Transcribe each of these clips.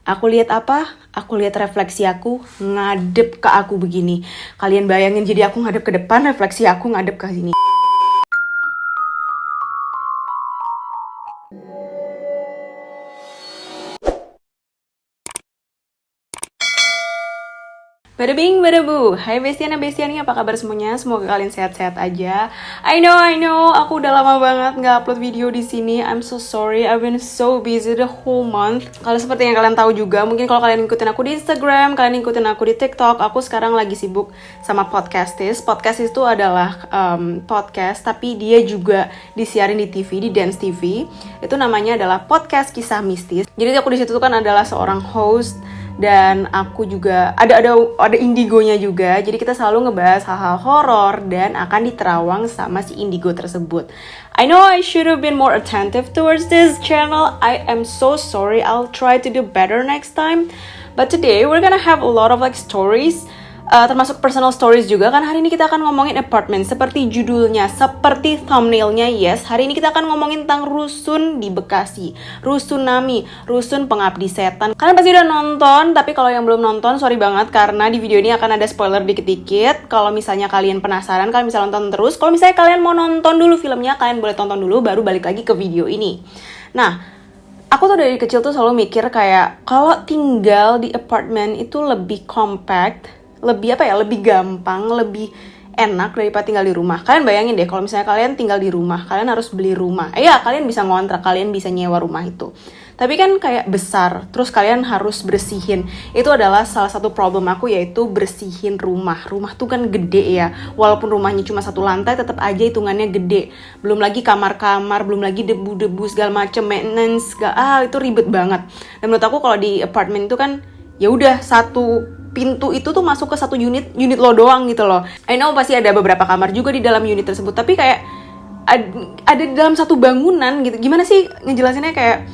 Aku lihat apa? Aku lihat refleksi aku ngadep ke aku begini. Kalian bayangin, jadi aku ngadep ke depan, refleksi aku ngadep ke sini. Bada bing, bada bu. Hai bestian dan bestiani, apa kabar semuanya? Semoga kalian sehat-sehat aja. I know, aku udah lama banget nggak upload video di sini. I'm so sorry, I've been so busy the whole month. Kalau seperti yang kalian tahu juga, mungkin kalau kalian ngikutin aku di Instagram, kalian ngikutin aku di TikTok, aku sekarang lagi sibuk sama Podcastis. Podcastis itu adalah podcast, tapi dia juga disiarin di TV, di Dance TV. Itu namanya adalah Podcast Kisah Mistis. Jadi aku di situ kan adalah seorang host. Dan aku juga ada indigonya juga. Jadi kita selalu ngebahas hal-hal horor dan akan diterawang sama si indigo tersebut. I know I should have been more attentive towards this channel. I am so sorry. I'll try to do better next time. But today we're gonna have a lot of stories. Termasuk personal stories juga kan. Hari ini kita akan ngomongin apartment seperti judulnya, seperti thumbnailnya. Yes, hari ini kita akan ngomongin tentang rusun di Bekasi, rusun Nami, rusun pengabdi setan. Kalian pasti udah nonton, tapi kalau yang belum nonton sorry banget karena di video ini akan ada spoiler dikit-dikit. Kalau misalnya kalian penasaran, kalian bisa nonton terus. Kalau misalnya kalian mau nonton dulu filmnya, kalian boleh tonton dulu baru balik lagi ke video ini. Nah, aku tuh dari kecil tuh selalu mikir kayak kalau tinggal di apartemen itu lebih compact, lebih gampang, lebih enak daripada tinggal di rumah. Kalian bayangin deh kalau misalnya kalian tinggal di rumah, kalian harus beli rumah. Iya, kalian bisa ngontrak, kalian bisa nyewa rumah itu. Tapi kan kayak besar, terus kalian harus bersihin. Itu adalah salah satu problem aku, yaitu bersihin rumah. Rumah tuh kan gede ya, walaupun rumahnya cuma satu lantai, tetap aja hitungannya gede. Belum lagi kamar-kamar, belum lagi debu-debu segala macem, maintenance, itu ribet banget. Dan menurut aku kalau di apartemen itu kan ya udah satu pintu itu tuh masuk ke satu unit lo doang gitu loh. I know pasti ada beberapa kamar juga di dalam unit tersebut, tapi kayak ada di dalam satu bangunan gitu. Gimana sih ngejelasinnya, kayak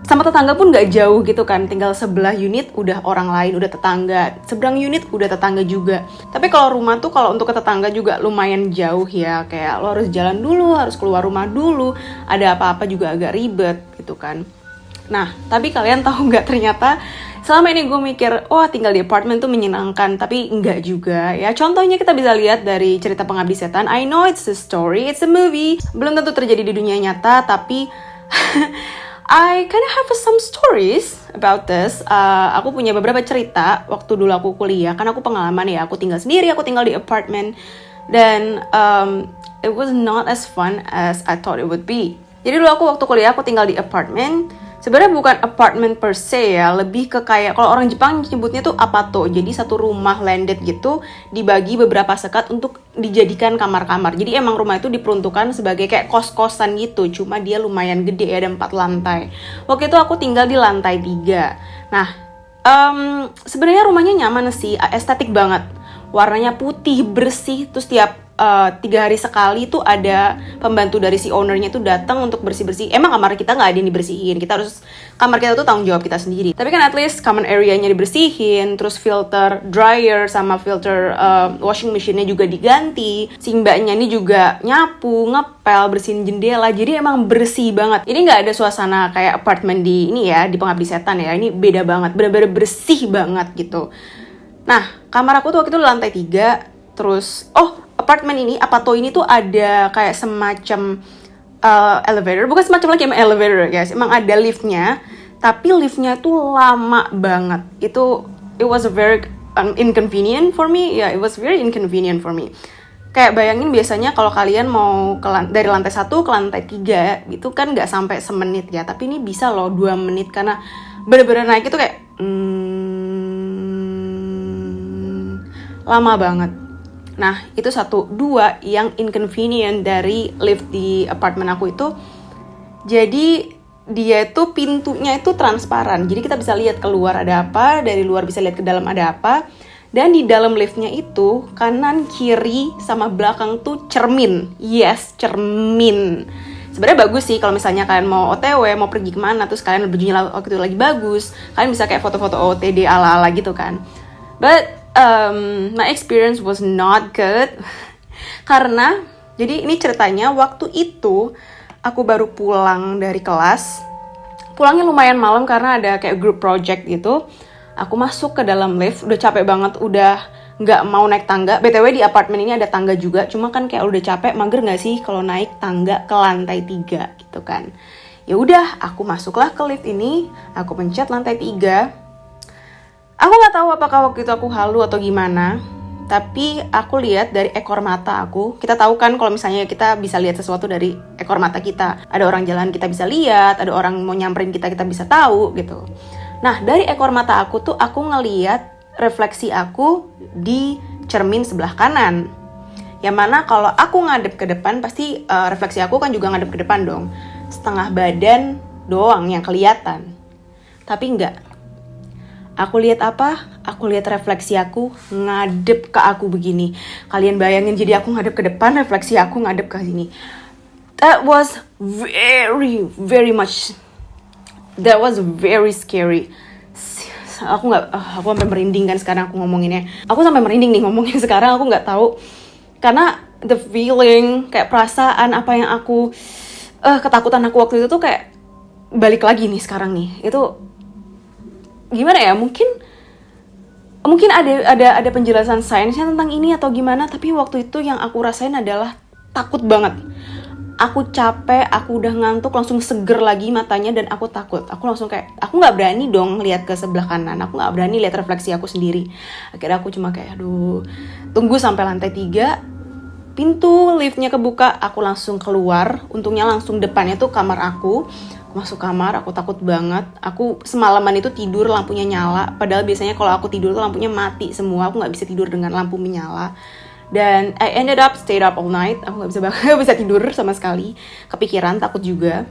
sama tetangga pun nggak jauh gitu kan, tinggal sebelah unit udah orang lain, udah tetangga, seberang unit udah tetangga juga. Tapi kalau rumah tuh kalau untuk ke tetangga juga lumayan jauh ya, kayak lo harus jalan dulu, harus keluar rumah dulu, ada apa-apa juga agak ribet gitu kan. Nah, tapi kalian tahu nggak, ternyata selama ini gue mikir, tinggal di apartemen tuh menyenangkan, tapi enggak juga ya. Contohnya kita bisa lihat dari cerita Pengabdi Setan. I know it's a story, it's a movie, belum tentu terjadi di dunia nyata, tapi I kind of have some stories about this. Aku punya beberapa cerita waktu dulu aku kuliah, kan aku pengalaman ya, aku tinggal sendiri, aku tinggal di apartemen, dan it was not as fun as I thought it would be. Jadi dulu aku waktu kuliah aku tinggal di apartemen. Sebenarnya bukan apartemen per se ya, lebih ke kayak kalau orang Jepang nyebutnya tuh apato. Jadi satu rumah landed gitu dibagi beberapa sekat untuk dijadikan kamar-kamar. Jadi emang rumah itu diperuntukkan sebagai kayak kos-kosan gitu, cuma dia lumayan gede ya, ada 4 lantai. Waktu itu aku tinggal di lantai 3. Nah, sebenarnya rumahnya nyaman sih, estetik banget. Warnanya putih, bersih, terus tiap 3 hari sekali tuh ada pembantu dari si ownernya tuh datang untuk bersih-bersih. Emang kamar kita nggak ada yang dibersihin, kamar kita tuh tanggung jawab kita sendiri. Tapi kan at least common area-nya dibersihin, terus filter dryer sama filter washing machine-nya juga diganti. Si mbaknya ini juga nyapu, ngepel, bersihin jendela. Jadi emang bersih banget. Ini nggak ada suasana kayak apartemen di ini ya, di Pengabdi Setan ya. Ini beda banget, bener-bener bersih banget gitu. Nah, kamar aku tuh waktu itu lantai 3. Terus, apartemen ini, apato ini tuh ada kayak semacam elevator. Bukan semacam lagi elevator guys, emang ada liftnya. Tapi liftnya tuh lama banget. It was a very inconvenient for me. Yeah, it was very inconvenient for me. Kayak bayangin biasanya kalau kalian mau dari lantai 1 ke lantai 3 itu kan gak sampai semenit ya. Tapi ini bisa loh 2 menit karena bener-bener naik itu kayak lama banget. Nah, itu 1. 2 yang inconvenient dari lift di apartemen aku itu. Jadi dia itu pintunya itu transparan. Jadi kita bisa lihat keluar ada apa, dari luar bisa lihat ke dalam ada apa. Dan di dalam liftnya itu kanan, kiri, sama belakang tuh cermin. Yes, cermin. Sebenarnya bagus sih kalau misalnya kalian mau OTW, mau pergi kemana, terus kalian bajunya waktu itu lagi bagus, kalian bisa kayak foto-foto OTD ala-ala gitu kan. But my experience was not good. Karena, jadi ini ceritanya waktu itu aku baru pulang dari kelas. Pulangnya lumayan malam karena ada kayak group project gitu. Aku masuk ke dalam lift, udah capek banget, udah nggak mau naik tangga. BTW di apartemen ini ada tangga juga, cuma kan kayak udah capek, mager nggak sih kalau naik tangga ke lantai 3 gitu kan. Ya udah, aku masuklah ke lift ini, aku pencet lantai 3. Aku nggak tahu apakah waktu itu aku halu atau gimana, tapi aku lihat dari ekor mata aku. Kita tahu kan kalau misalnya kita bisa lihat sesuatu dari ekor mata kita. Ada orang jalan kita bisa lihat, ada orang mau nyamperin kita bisa tahu gitu. Nah, dari ekor mata aku tuh aku ngeliat refleksi aku di cermin sebelah kanan. Yang mana kalau aku ngadep ke depan, pasti refleksi aku kan juga ngadep ke depan dong. Setengah badan doang yang kelihatan. Tapi enggak. Aku lihat apa? Aku lihat refleksi aku ngadep ke aku begini. Kalian bayangin, jadi aku ngadep ke depan, refleksi aku ngadep ke sini. That was very scary. Aku sampai merinding kan sekarang aku ngomonginnya. Aku sampai merinding nih ngomongin sekarang, aku nggak tahu. Karena the feeling, kayak perasaan apa yang aku ketakutan aku waktu itu tuh kayak balik lagi nih sekarang nih. Itu gimana ya? Mungkin ada penjelasan sainsnya tentang ini atau gimana, tapi waktu itu yang aku rasain adalah takut banget. Aku capek, aku udah ngantuk, langsung seger lagi matanya dan aku takut. Aku langsung kayak, aku gak berani dong lihat ke sebelah kanan. Aku gak berani lihat refleksi aku sendiri. Akhirnya aku cuma kayak, tunggu sampai lantai 3. Pintu liftnya kebuka, aku langsung keluar. Untungnya langsung depannya tuh kamar aku. Aku masuk kamar, aku takut banget. Aku semalaman itu tidur lampunya nyala. Padahal biasanya kalau aku tidur tuh lampunya mati semua. Aku gak bisa tidur dengan lampu menyala. Dan I ended up stayed up all night. Aku gak bisa tidur sama sekali. Kepikiran, takut juga.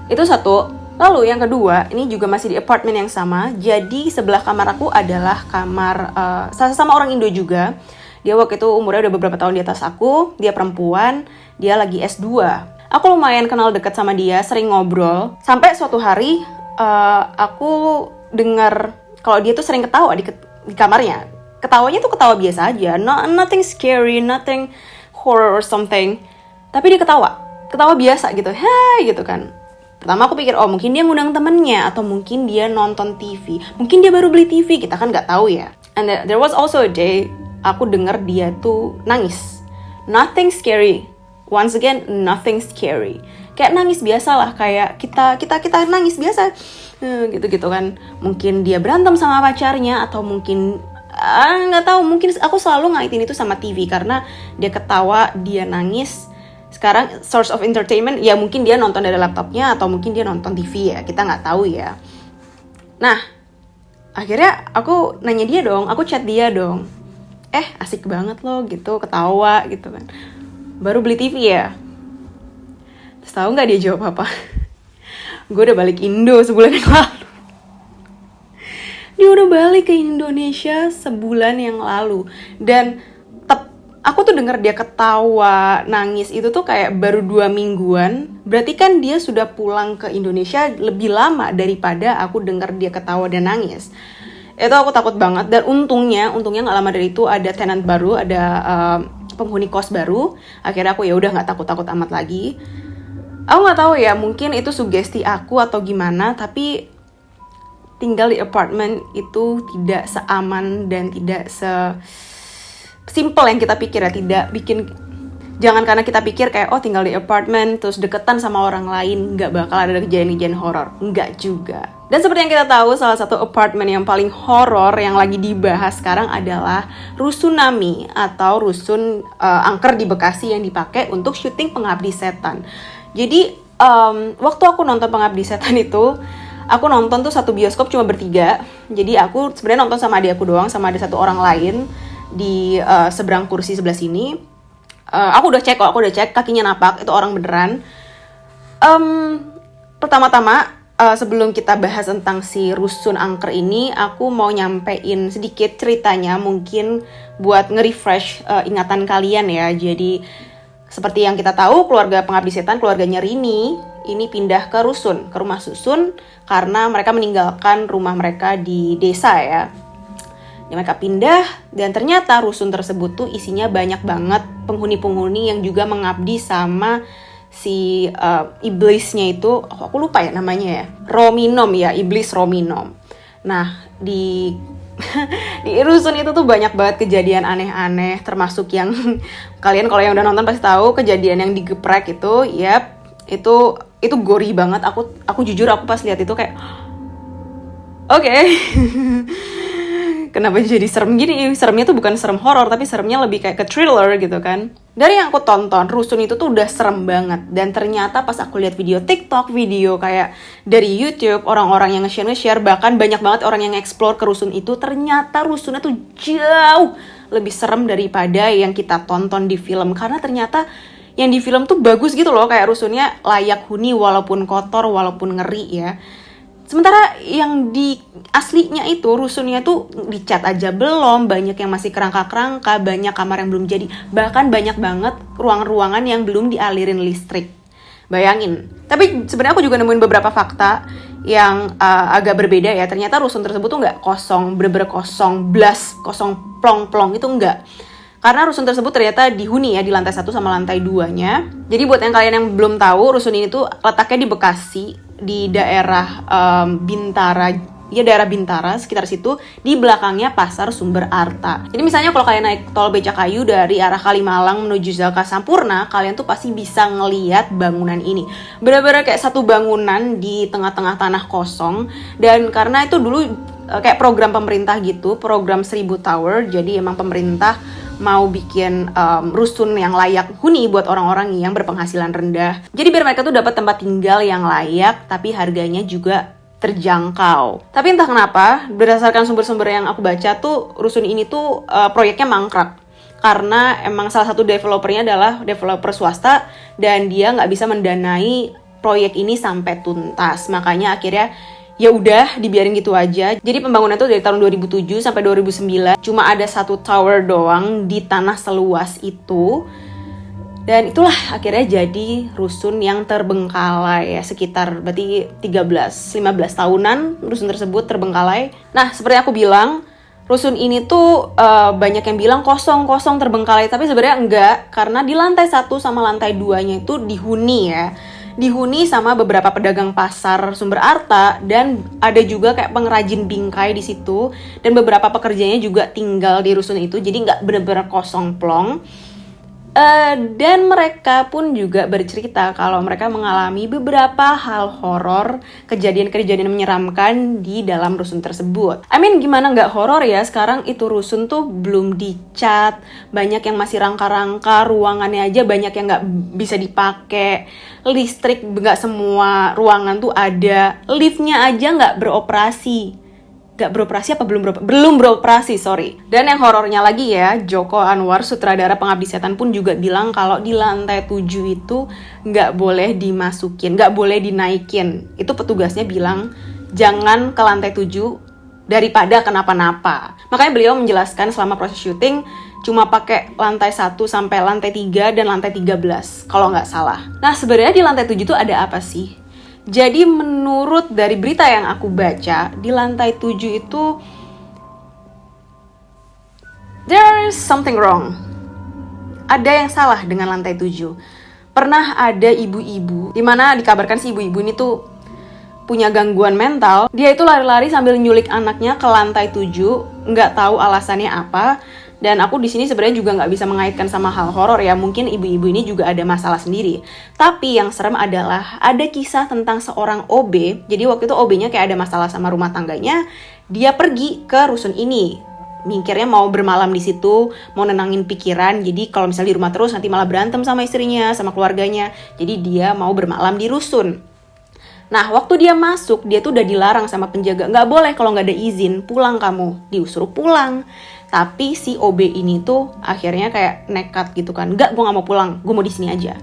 Itu satu. Lalu yang kedua, ini juga masih di apartemen yang sama. Jadi sebelah kamar aku adalah kamar sama orang Indo juga. Dia waktu itu umurnya udah beberapa tahun di atas aku. Dia perempuan, dia lagi S2. Aku lumayan kenal dekat sama dia, sering ngobrol. Sampai suatu hari aku dengar kalau dia tuh sering ketawa di kamarnya. Ketawanya tuh ketawa biasa aja, nothing scary, nothing horror or something. Tapi dia ketawa biasa gitu, hai gitu kan. Pertama aku pikir, mungkin dia ngundang temennya, atau mungkin dia nonton TV, mungkin dia baru beli TV, kita kan nggak tahu ya. And there was also a day, aku dengar dia tuh nangis. Nothing scary, once again nothing scary. Kayak nangis biasa lah, kayak kita nangis biasa, gitu kan. Mungkin dia berantem sama pacarnya, atau mungkin nggak tahu, mungkin aku selalu ngaitin itu sama TV karena dia ketawa, dia nangis. Sekarang source of entertainment ya mungkin dia nonton dari laptopnya atau mungkin dia nonton TV ya, kita nggak tahu ya. Nah, akhirnya aku nanya dia dong, aku chat dia dong. Asik banget loh gitu, ketawa gitu kan. Baru beli TV ya? Terus tahu nggak dia jawab apa? Gue udah balik Indo sebulan yang lalu. Dia udah balik ke Indonesia sebulan yang lalu. Dan aku tuh denger dia ketawa, nangis itu tuh kayak baru 2 mingguan. Berarti kan dia sudah pulang ke Indonesia lebih lama daripada aku denger dia ketawa dan nangis. Itu aku takut banget. Dan untungnya gak lama dari itu ada tenant baru, ada penghuni kos baru. Akhirnya aku ya udah gak takut-takut amat lagi. Aku gak tahu ya, mungkin itu sugesti aku atau gimana, tapi tinggal di apartemen itu tidak seaman dan tidak simple yang kita pikir ya. Jangan karena kita pikir kayak tinggal di apartemen terus deketan sama orang lain nggak bakal ada kejadian-kejadian horor. Nggak juga. Dan seperti yang kita tahu, salah satu apartemen yang paling horor yang lagi dibahas sekarang adalah Rusunami atau rusun angker di Bekasi yang dipakai untuk syuting Pengabdi Setan. Jadi waktu aku nonton Pengabdi Setan itu, aku nonton tuh satu bioskop cuma bertiga. Jadi aku sebenarnya nonton sama adik aku doang, sama ada satu orang lain di seberang kursi sebelah sini. Aku udah cek kakinya napak, itu orang beneran. Pertama-tama sebelum kita bahas tentang si rusun angker ini, aku mau nyampein sedikit ceritanya mungkin buat nge-refresh ingatan kalian ya. Jadi seperti yang kita tahu, keluarga Pengabdi Setan, keluarganya Rini ini pindah ke rusun, ke rumah susun karena mereka meninggalkan rumah mereka di desa ya. Mereka pindah dan ternyata rusun tersebut tuh isinya banyak banget penghuni-penghuni yang juga mengabdi sama si iblisnya itu, aku lupa ya namanya ya, Rominom ya, iblis Rominom. Nah di di rusun itu tuh banyak banget kejadian aneh-aneh, termasuk yang kalian kalau yang udah nonton pasti tahu kejadian yang digeprek itu, yap, itu gori banget. Aku jujur aku pas lihat itu kayak oke. Kenapa jadi serem gini? Seremnya tuh bukan serem horor, tapi seremnya lebih kayak ke thriller gitu kan. Dari yang aku tonton, rusun itu tuh udah serem banget. Dan ternyata pas aku lihat video TikTok, video kayak dari YouTube, orang-orang yang nge-share, bahkan banyak banget orang yang explore ke rusun itu, ternyata rusunnya tuh jauh lebih serem daripada yang kita tonton di film. Karena ternyata yang di film tuh bagus gitu loh, kayak rusunnya layak huni walaupun kotor, walaupun ngeri ya. Sementara yang di aslinya itu rusunnya tuh dicat aja belum, banyak yang masih kerangka-kerangka, banyak kamar yang belum jadi, bahkan banyak banget ruang-ruangan yang belum dialirin listrik. Bayangin. Tapi sebenarnya aku juga nemuin beberapa fakta yang agak berbeda ya. Ternyata rusun tersebut tuh nggak kosong, bener-bener kosong, blas, kosong plong-plong, itu enggak. Karena rusun tersebut ternyata dihuni ya di lantai 1 sama lantai 2-nya. Jadi buat yang kalian yang belum tahu, rusun ini tuh letaknya di Bekasi, di daerah Bintara, ya daerah Bintara sekitar situ, di belakangnya Pasar Sumber Arta. Jadi misalnya kalau kalian naik tol Becakayu dari arah Kalimalang menuju Zaka Sampurna, kalian tuh pasti bisa ngeliat bangunan ini. Bener-bener kayak satu bangunan di tengah-tengah tanah kosong. Dan karena itu dulu kayak program pemerintah gitu, program 1000 Tower, jadi emang pemerintah mau bikin rusun yang layak huni buat orang-orang yang berpenghasilan rendah. Jadi biar mereka tuh dapat tempat tinggal yang layak, tapi harganya juga terjangkau. Tapi entah kenapa, berdasarkan sumber-sumber yang aku baca tuh, rusun ini tuh proyeknya mangkrak. Karena emang salah satu developernya adalah developer swasta, dan dia nggak bisa mendanai proyek ini sampai tuntas. Makanya akhirnya ya udah dibiarin gitu aja. Jadi pembangunan itu dari tahun 2007 sampai 2009 cuma ada satu tower doang di tanah seluas itu. Dan itulah akhirnya jadi rusun yang terbengkalai ya, sekitar berarti 13-15 tahunan rusun tersebut terbengkalai. Nah, seperti aku bilang, rusun ini tuh banyak yang bilang kosong terbengkalai, tapi sebenarnya enggak, karena di lantai 1 sama lantai 2-nya itu dihuni ya. Dihuni sama beberapa pedagang pasar Sumber Arta, dan ada juga kayak pengrajin bingkai di situ, dan beberapa pekerjanya juga tinggal di rusun itu, jadi nggak bener-bener kosong plong. Dan mereka pun juga bercerita kalau mereka mengalami beberapa hal horor, kejadian-kejadian menyeramkan di dalam rusun tersebut. I mean, gimana nggak horor ya, sekarang itu rusun tuh belum dicat, banyak yang masih rangka-rangka, ruangannya aja banyak yang nggak bisa dipakai, listrik nggak semua ruangan tuh ada, liftnya aja nggak beroperasi. Belum beroperasi, sorry. Dan yang horornya lagi ya, Joko Anwar, sutradara Pengabdi Setan pun juga bilang kalau di lantai 7 itu nggak boleh dimasukin, nggak boleh dinaikin. Itu petugasnya bilang, jangan ke lantai 7 daripada kenapa-napa. Makanya beliau menjelaskan selama proses syuting, cuma pakai lantai 1 sampai lantai 3 dan lantai 13, kalau nggak salah. Nah, sebenarnya di lantai 7 itu ada apa sih? Jadi menurut dari berita yang aku baca, di lantai 7 itu there is something wrong. Ada yang salah dengan lantai 7. Pernah ada ibu-ibu, dimana dikabarkan si ibu-ibu ini tuh punya gangguan mental. Dia itu lari-lari sambil nyulik anaknya ke lantai 7, nggak tahu alasannya apa. Dan aku di sini sebenarnya juga nggak bisa mengaitkan sama hal horor ya, mungkin ibu-ibu ini juga ada masalah sendiri. Tapi yang serem adalah ada kisah tentang seorang OB. Jadi waktu itu OB-nya kayak ada masalah sama rumah tangganya, dia pergi ke rusun ini. Mikirnya mau bermalam di situ, mau nenangin pikiran. Jadi kalau misalnya di rumah terus nanti malah berantem sama istrinya, sama keluarganya. Jadi dia mau bermalam di rusun. Nah, waktu dia masuk, dia tuh udah dilarang sama penjaga. Nggak boleh kalau nggak ada izin, pulang kamu. Disuruh pulang. Tapi si OB ini tuh akhirnya kayak nekat gitu kan. Nggak, gue nggak mau pulang, gue mau di sini aja.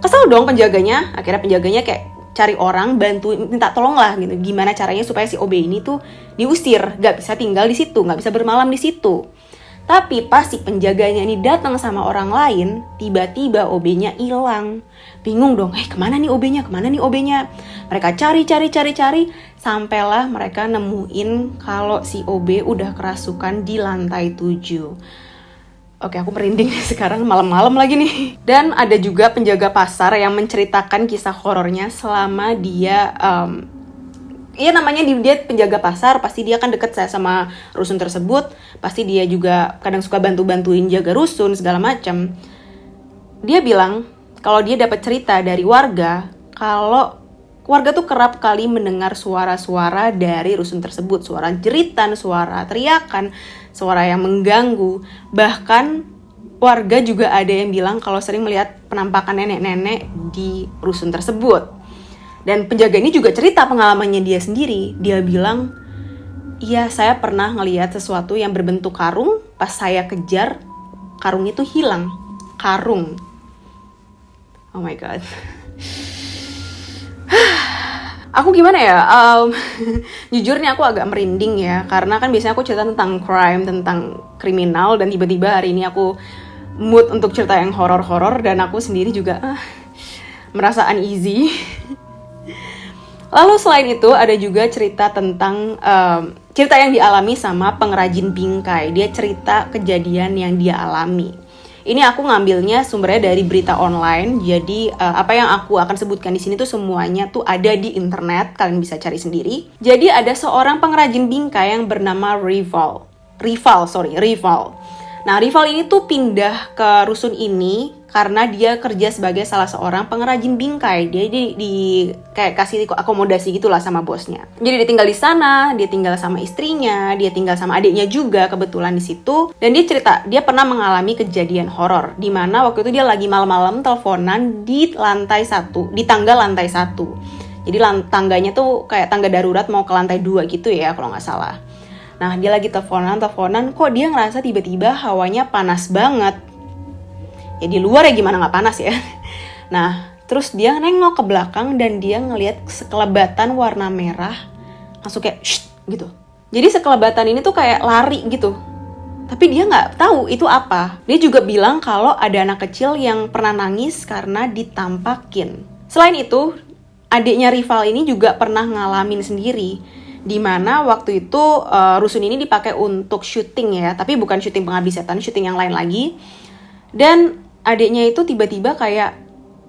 Kesel dong penjaganya. Akhirnya penjaganya kayak cari orang, bantuin, minta tolong lah gitu. Gimana caranya supaya si OB ini tuh diusir. Nggak bisa tinggal di situ, nggak bisa bermalam di situ. Tapi pas si penjaganya ini datang sama orang lain, tiba-tiba OB-nya hilang. Bingung dong, kemana nih OB-nya, kemana nih OB-nya? Mereka cari, sampailah mereka nemuin kalau si OB udah kerasukan di lantai 7. Oke, aku merinding nih sekarang, malam-malam lagi nih. Dan ada juga penjaga pasar yang menceritakan kisah horornya selama dia namanya dia penjaga pasar, pasti dia kan deket sama rusun tersebut, pasti dia juga kadang suka bantu-bantuin jaga rusun segala macam. Dia bilang kalau dia dapat cerita dari warga, kalau warga tuh kerap kali mendengar suara-suara dari rusun tersebut, suara jeritan, suara teriakan, suara yang mengganggu. Bahkan warga juga ada yang bilang kalau sering melihat penampakan nenek-nenek di rusun tersebut. Dan penjaga ini juga cerita pengalamannya dia sendiri. Dia bilang, iya, saya pernah ngelihat sesuatu yang berbentuk karung. Pas saya kejar, karung itu hilang. Karung. Oh my god. Aku gimana ya? Jujur nih aku agak merinding ya. Karena kan biasanya aku cerita tentang crime, tentang kriminal. Dan tiba-tiba hari ini aku mood untuk cerita yang horor-horor. Dan aku sendiri juga merasa uneasy. Lalu selain itu ada juga cerita tentang cerita yang dialami sama pengrajin bingkai. Dia cerita kejadian yang dia alami. Ini aku ngambilnya sumbernya dari berita online. Jadi apa yang aku akan sebutkan di sini tuh semuanya tuh ada di internet. Kalian bisa cari sendiri. Jadi ada seorang pengrajin bingkai yang bernama Rival. Nah, Rival ini tuh pindah ke rusun ini karena dia kerja sebagai salah seorang pengrajin bingkai. Dia kayak kasih akomodasi gitulah sama bosnya. Jadi dia tinggal di sana, dia tinggal sama istrinya, dia tinggal sama adiknya juga kebetulan di situ. Dan dia cerita, dia pernah mengalami kejadian horor di mana waktu itu dia lagi malam-malam teleponan di tangga lantai 1. Jadi tangganya tuh kayak tangga darurat mau ke lantai 2 gitu ya kalau nggak salah. Nah, dia lagi teleponan, kok dia ngerasa tiba-tiba hawanya panas banget. Ya di luar ya gimana nggak panas ya. Nah, terus dia nengok ke belakang dan dia ngelihat sekelebatan warna merah. Langsung kayak shh gitu. Jadi sekelebatan ini tuh kayak lari gitu. Tapi dia nggak tahu itu apa. Dia juga bilang kalau ada anak kecil yang pernah nangis karena ditampakin. Selain itu, adiknya Rival ini juga pernah ngalamin sendiri. Di mana waktu itu rusun ini dipakai untuk syuting ya, tapi bukan syuting Pengabdi Setan, syuting yang lain lagi. Dan adiknya itu tiba-tiba kayak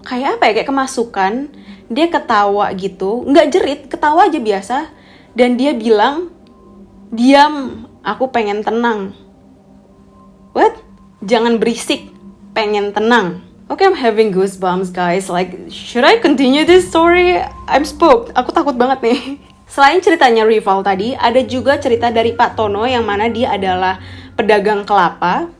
apa ya, kayak kemasukan, dia ketawa gitu, nggak jerit, ketawa aja biasa. Dan dia bilang, diam, aku pengen tenang. What? Jangan berisik, pengen tenang. Okay, I'm having goosebumps guys, like should I continue this story? I'm spooked, aku takut banget nih. Selain ceritanya Rival tadi, ada juga cerita dari Pak Tono yang mana dia adalah pedagang kelapa.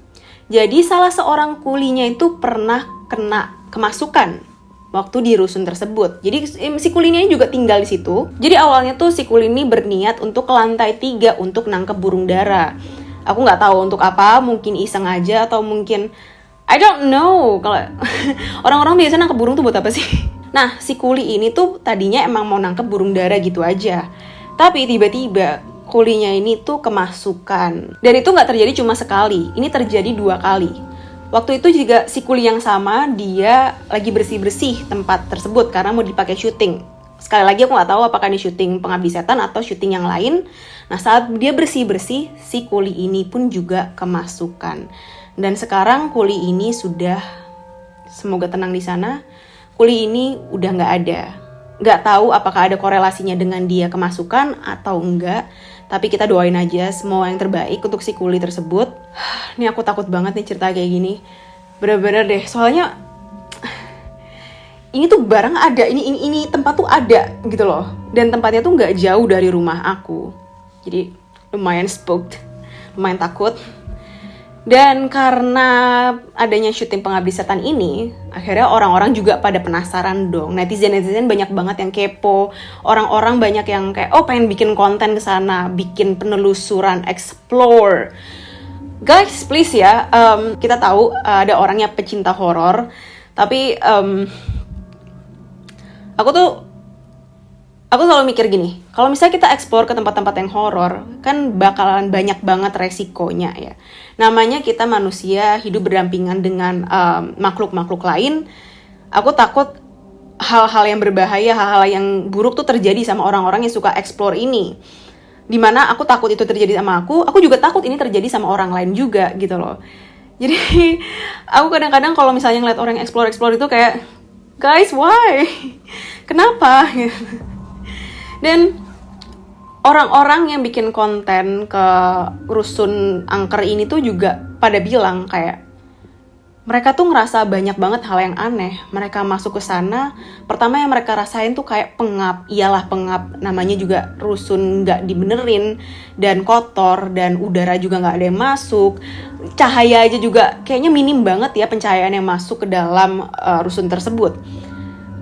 Jadi salah seorang kulinya itu pernah kena kemasukan waktu di rusun tersebut. Jadi si kulinya juga tinggal di situ. Jadi awalnya tuh si kuli ini berniat untuk ke lantai 3 untuk nangkep burung dara. Aku nggak tahu untuk apa, mungkin iseng aja atau mungkin I don't know. Kalau orang-orang biasanya nangkep burung tuh buat apa sih? Nah, si kuli ini tuh tadinya emang mau nangkep burung dara gitu aja. Tapi tiba-tiba kulinya ini tuh kemasukan. Dan itu nggak terjadi cuma sekali, ini terjadi 2 kali. Waktu itu juga si kuli yang sama, dia lagi bersih-bersih tempat tersebut karena mau dipakai syuting. Sekali lagi aku nggak tahu apakah ini syuting Pengabdi Setan atau syuting yang lain. Nah, saat dia bersih-bersih, si kuli ini pun juga kemasukan. Dan sekarang kuli ini sudah, semoga tenang di sana, kuli ini udah nggak ada. Nggak tahu apakah ada korelasinya dengan dia kemasukan atau enggak. Tapi kita doain aja semua yang terbaik untuk si kuli tersebut. Ini aku takut banget nih cerita kayak gini. Bener-bener deh, soalnya ini tuh barang ada, ini tempat tuh ada gitu loh. Dan tempatnya tuh nggak jauh dari rumah aku. Jadi lumayan spooked, lumayan takut. Dan karena adanya syuting Pengabdi Setan ini, akhirnya orang-orang juga pada penasaran dong. Netizen banyak banget yang kepo. Orang-orang banyak yang kayak, oh pengen bikin konten ke sana, bikin penelusuran, explore. Guys, please ya, kita tahu ada orangnya pecinta horor. Tapi aku selalu mikir gini, kalau misalnya kita explore ke tempat-tempat yang horor, kan bakalan banyak banget resikonya ya. Namanya kita manusia hidup berdampingan dengan makhluk-makhluk lain. Aku takut hal-hal yang berbahaya, hal-hal yang buruk tuh terjadi sama orang-orang yang suka explore ini. Dimana aku takut itu terjadi sama aku juga takut ini terjadi sama orang lain juga gitu loh. Jadi aku kadang-kadang kalau misalnya ngeliat orang explore itu kayak, guys why? Kenapa? Dan orang-orang yang bikin konten ke rusun angker ini tuh juga pada bilang kayak mereka tuh ngerasa banyak banget hal yang aneh. Mereka masuk ke sana, pertama yang mereka rasain tuh kayak pengap. Iyalah pengap, namanya juga rusun nggak dibenerin, dan kotor, dan udara juga nggak ada yang masuk. Cahaya aja juga kayaknya minim banget ya pencahayaan yang masuk ke dalam rusun tersebut.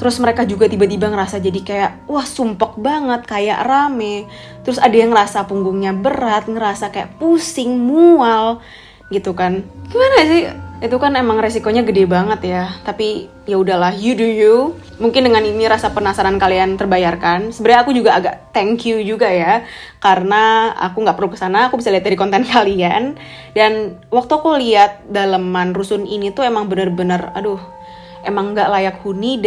Terus mereka juga tiba-tiba ngerasa jadi kayak, wah sumpek banget, kayak rame. Terus ada yang ngerasa punggungnya berat, ngerasa kayak pusing, mual, gitu kan. Gimana sih? Itu kan emang resikonya gede banget ya. Tapi ya udahlah, you do you. Mungkin dengan ini rasa penasaran kalian terbayarkan. Sebenarnya aku juga agak thank you juga ya, karena aku nggak perlu kesana, aku bisa lihat dari konten kalian. Dan waktu aku lihat daleman rusun ini tuh emang bener-bener, aduh, emang nggak layak huni,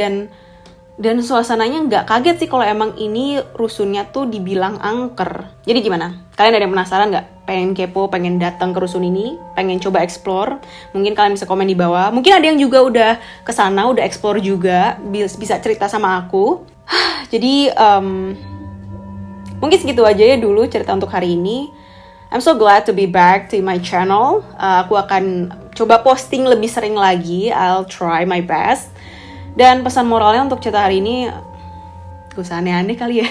dan suasananya nggak kaget sih kalau emang ini rusunnya tuh dibilang angker. Jadi gimana? Kalian ada yang penasaran nggak? Pengen kepo, pengen datang ke rusun ini, pengen coba explore? Mungkin kalian bisa komen di bawah. Mungkin ada yang juga udah kesana, udah explore juga, bisa cerita sama aku. Jadi mungkin segitu aja ya dulu cerita untuk hari ini. I'm so glad to be back to my channel. Aku akan coba posting lebih sering lagi. I'll try my best. Dan pesan moralnya untuk cerita hari ini, gak usah aneh-aneh kali ya.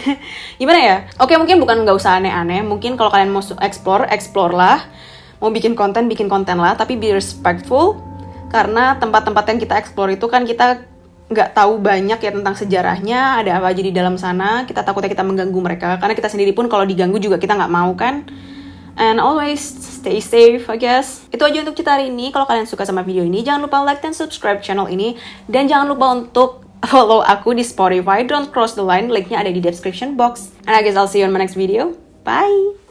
Gimana ya? Oke, mungkin bukan gak usah aneh-aneh. Mungkin kalau kalian mau explore lah. Mau bikin konten lah. Tapi be respectful. Karena tempat-tempat yang kita explore itu kan kita gak tahu banyak ya tentang sejarahnya. Ada apa aja di dalam sana. Kita takutnya kita mengganggu mereka. Karena kita sendiri pun kalau diganggu juga kita gak mau kan. And always stay safe, I guess. Itu aja untuk cerita hari ini. Kalau kalian suka sama video ini, jangan lupa like dan subscribe channel ini. Dan jangan lupa untuk follow aku di Spotify. Don't cross the line. Linknya ada di description box. And I guess I'll see you on my next video. Bye!